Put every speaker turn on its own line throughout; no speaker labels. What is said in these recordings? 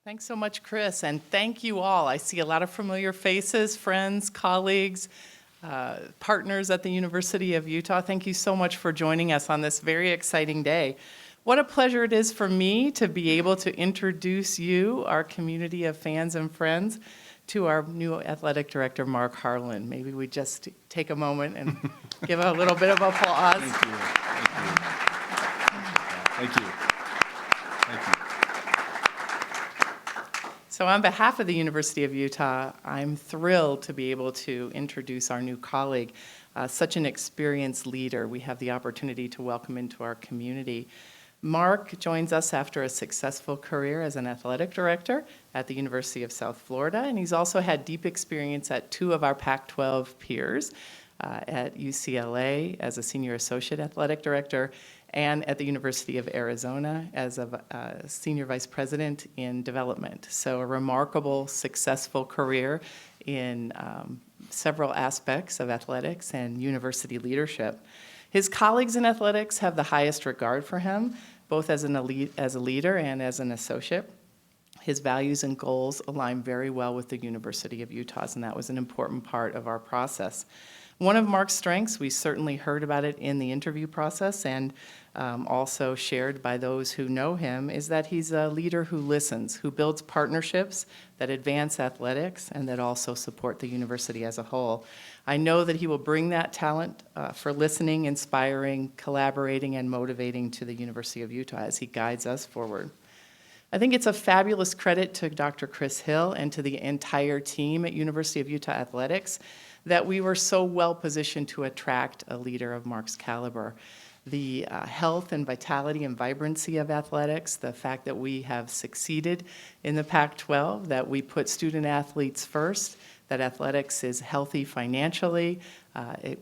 Thanks so much, Chris, and thank you all. I see a lot of familiar faces, friends, colleagues, partners at the University of Utah. Thank you so much for joining us on this very exciting day. What a pleasure it is for me to be able to introduce you, our community of fans and friends, to our new athletic director, Marc Harlan. Maybe we just take a moment and give a little bit of applause.
Thank you. Thank you. Thank you.
So on behalf of the University of Utah, I'm thrilled to be able to introduce our new colleague, such an experienced leader we have the opportunity to welcome into our community. Marc joins us after a successful career as an athletic director at the University of South Florida, and he's also had deep experience at two of our Pac-12 peers, at UCLA as a senior associate athletic director and at the University of Arizona as a senior vice president in development. So a remarkable, successful career in several aspects of athletics and university leadership. His colleagues in athletics have the highest regard for him, both as a leader and as an associate. His values and goals align very well with the University of Utah's, and that was an important part of our process. One of Marc's strengths, we certainly heard about it in the interview process and also shared by those who know him, is that he's a leader who listens, who builds partnerships that advance athletics and that also support the university as a whole. I know that he will bring that talent for listening, inspiring, collaborating, and motivating to the University of Utah as he guides us forward. I think it's a fabulous credit to Dr. Chris Hill and to the entire team at University of Utah Athletics that we were so well positioned to attract a leader of Marc's caliber. The health and vitality and vibrancy of athletics, the fact that we have succeeded in the Pac-12, that we put student athletes first, that athletics is healthy financially,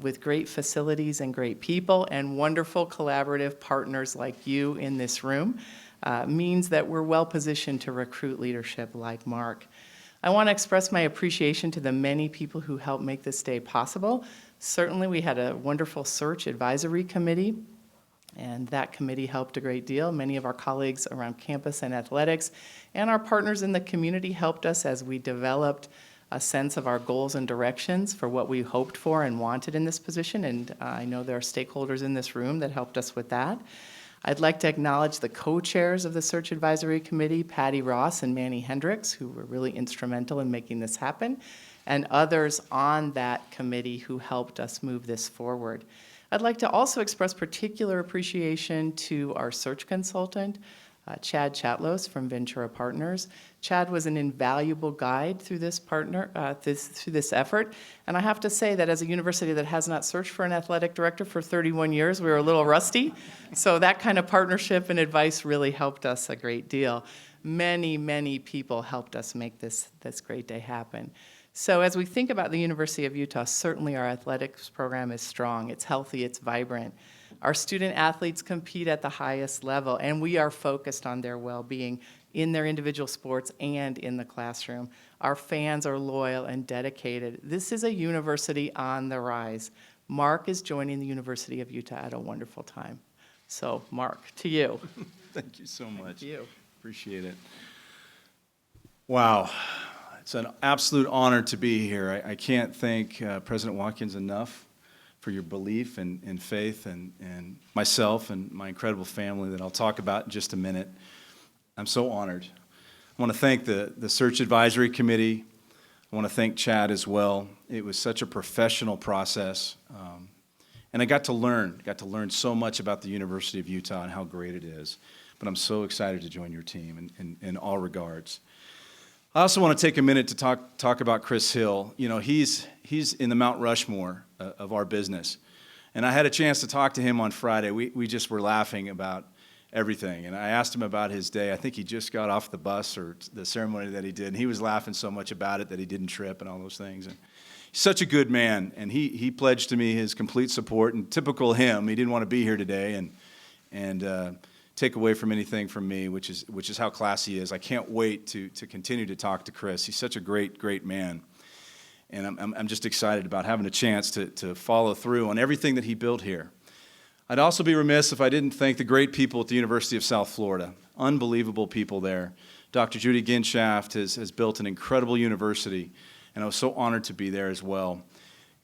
with great facilities and great people, and wonderful collaborative partners like you in this room, means that we're well positioned to recruit leadership like Marc. I want to express my appreciation to the many people who helped make this day possible. Certainly, we had a wonderful search advisory committee, and that committee helped a great deal. Many of our colleagues around campus and athletics and our partners in the community helped us as we developed a sense of our goals and directions for what we hoped for and wanted in this position, and I know there are stakeholders in this room that helped us with that. I'd like to acknowledge the co-chairs of the Search Advisory Committee, Patty Ross and Manny Hendricks, who were really instrumental in making this happen, and others on that committee who helped us move this forward. I'd like to also express particular appreciation to our search consultant, Chad Chatlos from Ventura Partners. Chad was an invaluable guide through this through this effort, and I have to say that as a university that has not searched for an athletic director for 31 years, we were a little rusty, so that kind of partnership and advice really helped us a great deal. Many, many people helped us make this great day happen. So as we think about the University of Utah, certainly our athletics program is strong, it's healthy, it's vibrant. Our student athletes compete at the highest level, and we are focused on their well-being in their individual sports and in the classroom. Our fans are loyal and dedicated. This is a university on the rise. Marc is joining the University of Utah at a wonderful time. So, Marc, to you.
Thank you so much.
Thank you.
Appreciate it. Wow. It's an absolute honor to be here. I can't thank President Watkins enough for your belief and faith and myself and my incredible family that I'll talk about in just a minute. I'm so honored. I want to thank the Search Advisory Committee. I want to thank Chad as well. It was such a professional process. And I got to learn so much about the University of Utah and how great it is. But I'm so excited to join your team in all regards. I also want to take a minute to talk about Chris Hill. You know, he's in the Mount Rushmore of our business. And I had a chance to talk to him on Friday. We just were laughing about everything. And I asked him about his day. I think he just got off the bus or the ceremony that he did. And he was laughing so much about it that he didn't trip and all those things. And he's such a good man. And he pledged to me his complete support. And typical him, he didn't want to be here today and take away from anything from me, which is how classy he is. I can't wait to continue to talk to Chris. He's such a great man. And I'm just excited about having a chance to follow through on everything that he built here. I'd also be remiss if I didn't thank the great people at the University of South Florida. Unbelievable people there. Dr. Judy Ginshaft has built an incredible university, and I was so honored to be there as well.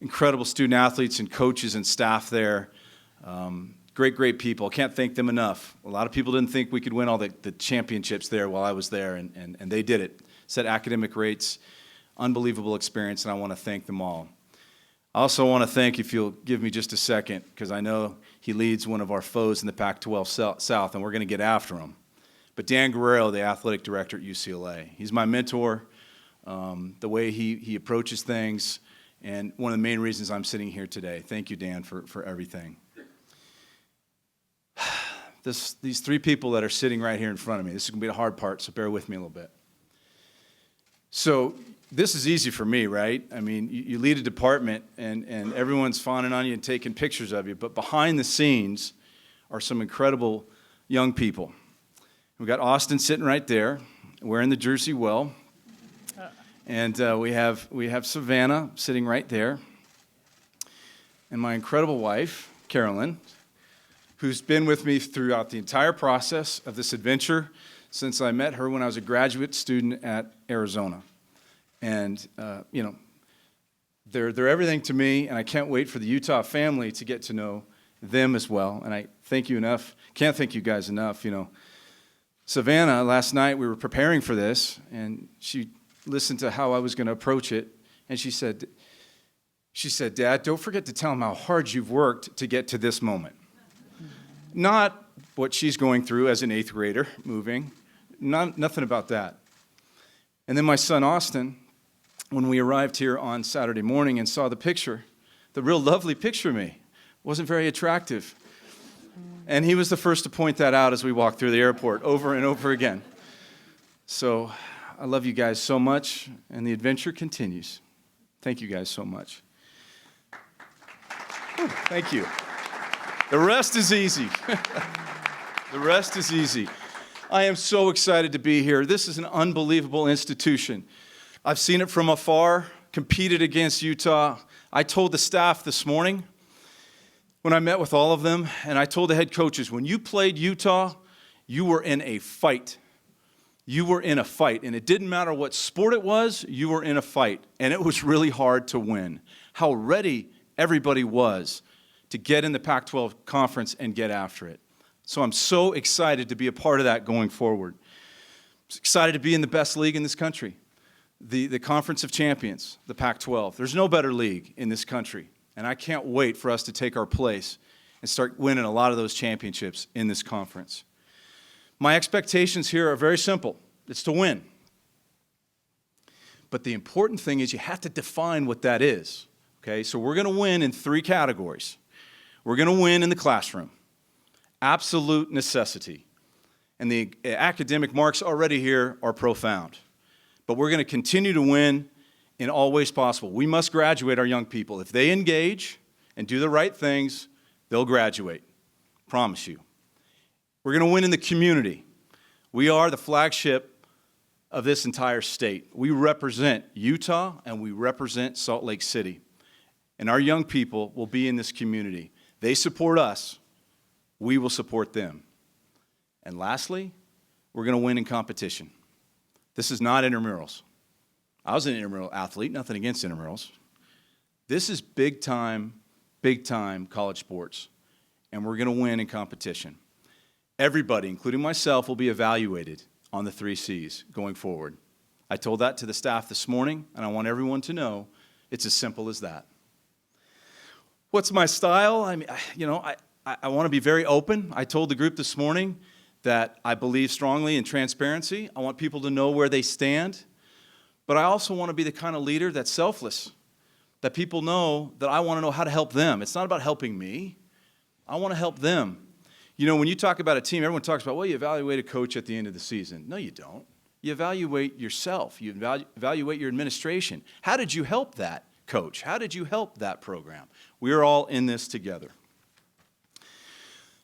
Incredible student athletes and coaches and staff there. Great people. Can't thank them enough. A lot of people didn't think we could win all the championships there while I was there, and they did it. Set academic rates, unbelievable experience, and I want to thank them all. I also want to thank, if you'll give me just a second, because I know he leads one of our foes in the Pac-12 South, and we're going to get after him. But Dan Guerrero, the athletic director at UCLA, he's my mentor, the way he approaches things, and one of the main reasons I'm sitting here today. Thank you, Dan, for everything. These three people that are sitting right here in front of me, this is going to be the hard part, so bear with me a little bit. So this is easy for me, right? I mean, you lead a department, and everyone's fawning on you and taking pictures of you, but behind the scenes are some incredible young people. We've got Austin sitting right there, wearing the jersey well, and we have Savannah sitting right there, and my incredible wife, Carolyn, who's been with me throughout the entire process of this adventure since I met her when I was a graduate student at Arizona. And, they're everything to me, and I can't wait for the Utah family to get to know them as well. And I can't thank you guys enough. Savannah, last night we were preparing for this, and she listened to how I was going to approach it, and she said, Dad, don't forget to tell them how hard you've worked to get to this moment. Not what she's going through as an 8th grader, moving. Nothing about that. And then my son, Austin, when we arrived here on Saturday morning and saw the picture, the real lovely picture of me, wasn't very attractive. And he was the first to point that out as we walked through the airport over and over again. So I love you guys so much, and the adventure continues. Thank you guys so much. Thank you. The rest is easy. The rest is easy. I am so excited to be here. This is an unbelievable institution. I've seen it from afar, competed against Utah. I told the staff this morning when I met with all of them, and I told the head coaches, when you played Utah, you were in a fight. You were in a fight, and it didn't matter what sport it was, you were in a fight, and it was really hard to win. How ready everybody was to get in the Pac-12 conference and get after it. So I'm so excited to be a part of that going forward. I'm excited to be in the best league in this country, the Conference of Champions, the Pac-12. There's no better league in this country, and I can't wait for us to take our place and start winning a lot of those championships in this conference. My expectations here are very simple. It's to win. But the important thing is you have to define what that is. Okay, so we're going to win in 3 categories. We're going to win in the classroom. Absolute necessity. And the academic marks already here are profound. But we're going to continue to win in all ways possible. We must graduate our young people. If they engage and do the right things, they'll graduate. Promise you. We're going to win in the community. We are the flagship of this entire state. We represent Utah and we represent Salt Lake City. And our young people will be in this community. They support us. We will support them. And lastly, we're going to win in competition. This is not intramurals. I was an intramural athlete, nothing against intramurals. This is big time college sports. And we're going to win in competition. Everybody, including myself, will be evaluated on the 3 C's going forward. I told that to the staff this morning, and I want everyone to know it's as simple as that. What's my style? I mean, I want to be very open. I told the group this morning that I believe strongly in transparency. I want people to know where they stand. But I also want to be the kind of leader that's selfless, that people know that I want to know how to help them. It's not about helping me. I want to help them. When you talk about a team, everyone talks about, well, you evaluate a coach at the end of the season. No, you don't. You evaluate yourself. You evaluate your administration. How did you help that coach? How did you help that program? We are all in this together.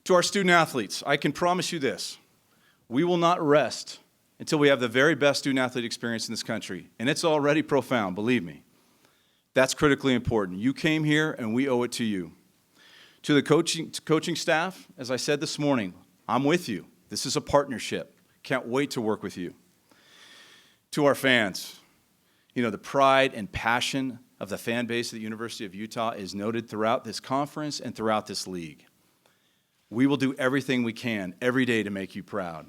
To our student athletes, I can promise you this. We will not rest until we have the very best student athlete experience in this country. And it's already profound, believe me. That's critically important. You came here and we owe it to you. To the coaching staff, as I said this morning, I'm with you. This is a partnership. Can't wait to work with you. To our fans, you know, the pride and passion of the fan base of the University of Utah is noted throughout this conference and throughout this league. We will do everything we can every day to make you proud.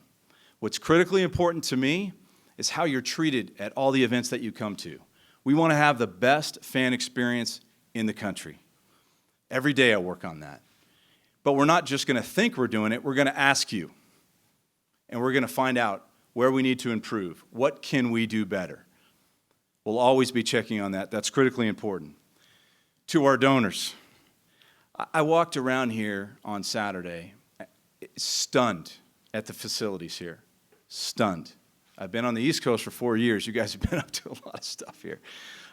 What's critically important to me is how you're treated at all the events that you come to. We want to have the best fan experience in the country. Every day I work on that. But we're not just going to think we're doing it, we're going to ask you. And we're going to find out where we need to improve. What can we do better? We'll always be checking on that. That's critically important. To our donors, I walked around here on Saturday stunned at the facilities here. Stunned. I've been on the East Coast for 4 years. You guys have been up to a lot of stuff here.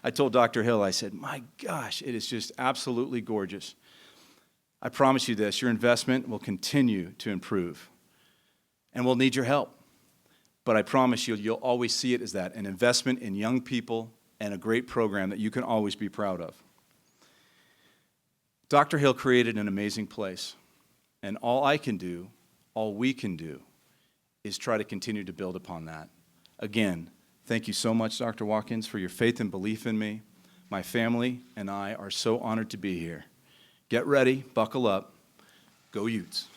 I told Dr. Hill, I said, my gosh, it is just absolutely gorgeous. I promise you this, your investment will continue to improve. And we'll need your help. But I promise you, you'll always see it as that, an investment in young people and a great program that you can always be proud of. Dr. Hill created an amazing place. And all I can do, all we can do, is try to continue to build upon that. Again, thank you so much, Dr. Watkins, for your faith and belief in me. My family and I are so honored to be here. Get ready, buckle up, go Utes.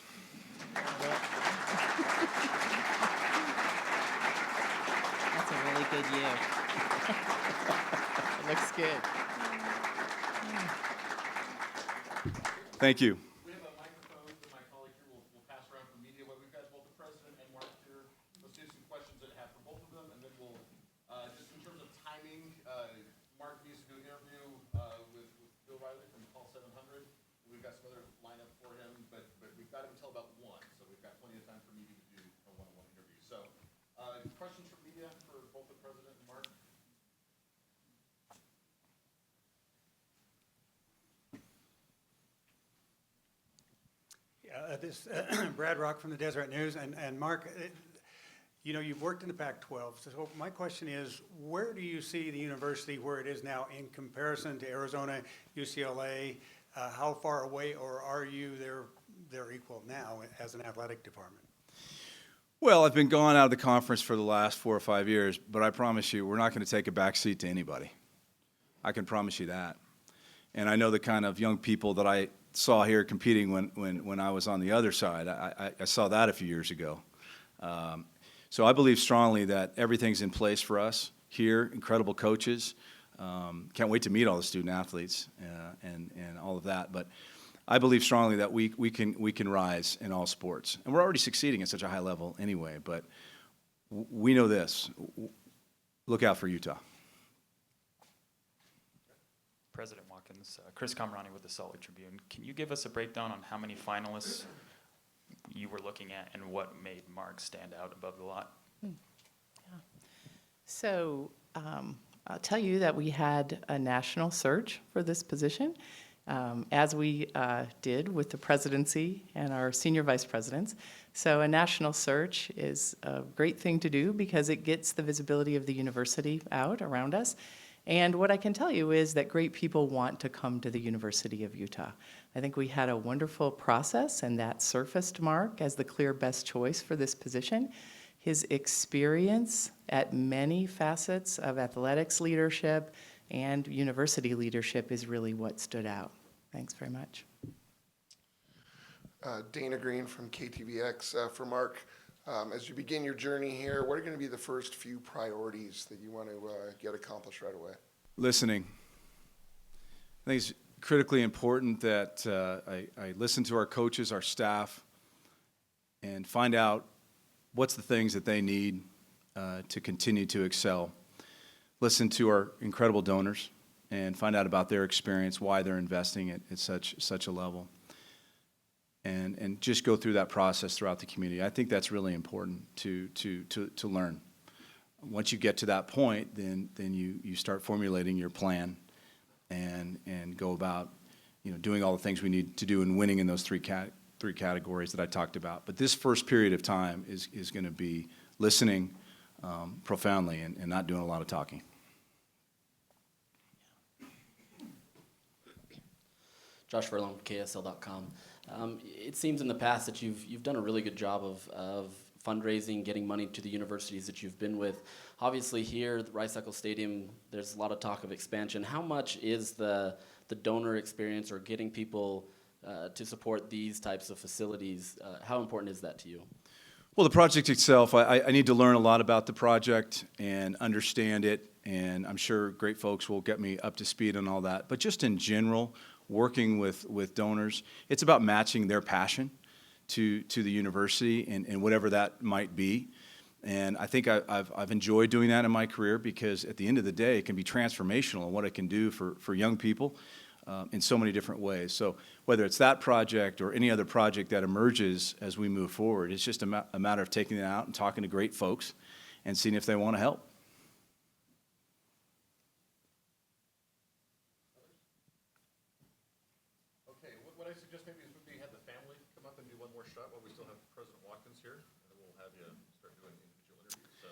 That's a really good year. It looks good.
Thank you.
We have a microphone that my colleague here will pass around for media. But we've got both the president and Mark here. Let's do some questions that I have for both of them, and then we'll, just in terms of timing, Mark needs to do an interview with Bill Riley from Call 700. We've got some other lineup for him, but we've got him until about 1, so we've got plenty of time for media to do a one-on-one interview. So, questions from media for both the president and Mark?
Brad Rock from the Deseret News, and Mark, you know, you've worked in the Pac-12, so my question is, where do you see the university where it is now in comparison to Arizona, UCLA? How far away, or are you they're equal now as an athletic department?
Well, I've been gone out of the conference for the last 4 or 5 years, but I promise you, we're not going to take a back seat to anybody. I can promise you that. And I know the kind of young people that I saw here competing when I was on the other side. I saw that a few years ago. So I believe strongly that everything's in place for us here, incredible coaches. Can't wait to meet all the student athletes and all of that. But I believe strongly that we can rise in all sports. And we're already succeeding at such a high level anyway. But we know this. Look out for Utah.
President Watkins, Chris Camerani with the Salt Lake Tribune. Can you give us a breakdown on how many finalists you were looking at and what made Mark stand out above the lot?
So I'll tell you that we had a national search for this position, as we did with the presidency and our senior vice presidents. So a national search is a great thing to do because it gets the visibility of the university out around us. And what I can tell you is that great people want to come to the University of Utah. I think we had a wonderful process, and that surfaced Mark as the clear best choice for this position. His experience at many facets of athletics leadership and university leadership is really what stood out. Thanks very much.
Dana Green from KTVX for Mark. As you begin your journey here, what are going to be the first few priorities that you want to get accomplished right away?
Listening. I think it's critically important that I listen to our coaches, our staff, and find out what's the things that they need to continue to excel. Listen to our incredible donors and find out about their experience, why they're investing at such a level. And just go through that process throughout the community. I think that's really important to learn. Once you get to that point, then you start formulating your plan and go about, you know, doing all the things we need to do and winning in those three categories that I talked about. But this first period of time is going to be listening profoundly and not doing a lot of talking.
Josh Furlong from KSL.com. It seems in the past that you've done a really good job of fundraising, getting money to the universities that you've been with. Obviously here, at the Rice-Eccles Stadium, there's a lot of talk of expansion. How much is the donor experience or getting people to support these types of facilities, how important is that to you?
Well, the project itself, I need to learn a lot about the project and understand it, and I'm sure great folks will get me up to speed on all that. But just in general, working with donors, it's about matching their passion to the university and whatever that might be. And I think I've enjoyed doing that in my career, because at the end of the day, it can be transformational in what it can do for young people in so many different ways. So whether it's that project or any other project that emerges as we move forward, it's just a matter of taking it out and talking to great folks and seeing if they want to help.
Okay, what I suggest maybe is we have the family come up and do one more shot while we still have President Watkins here, and then we'll have you start doing individual interviews, so.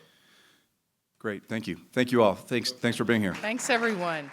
Great, thank you. Thank you all. Thanks for being here.
Thanks, everyone.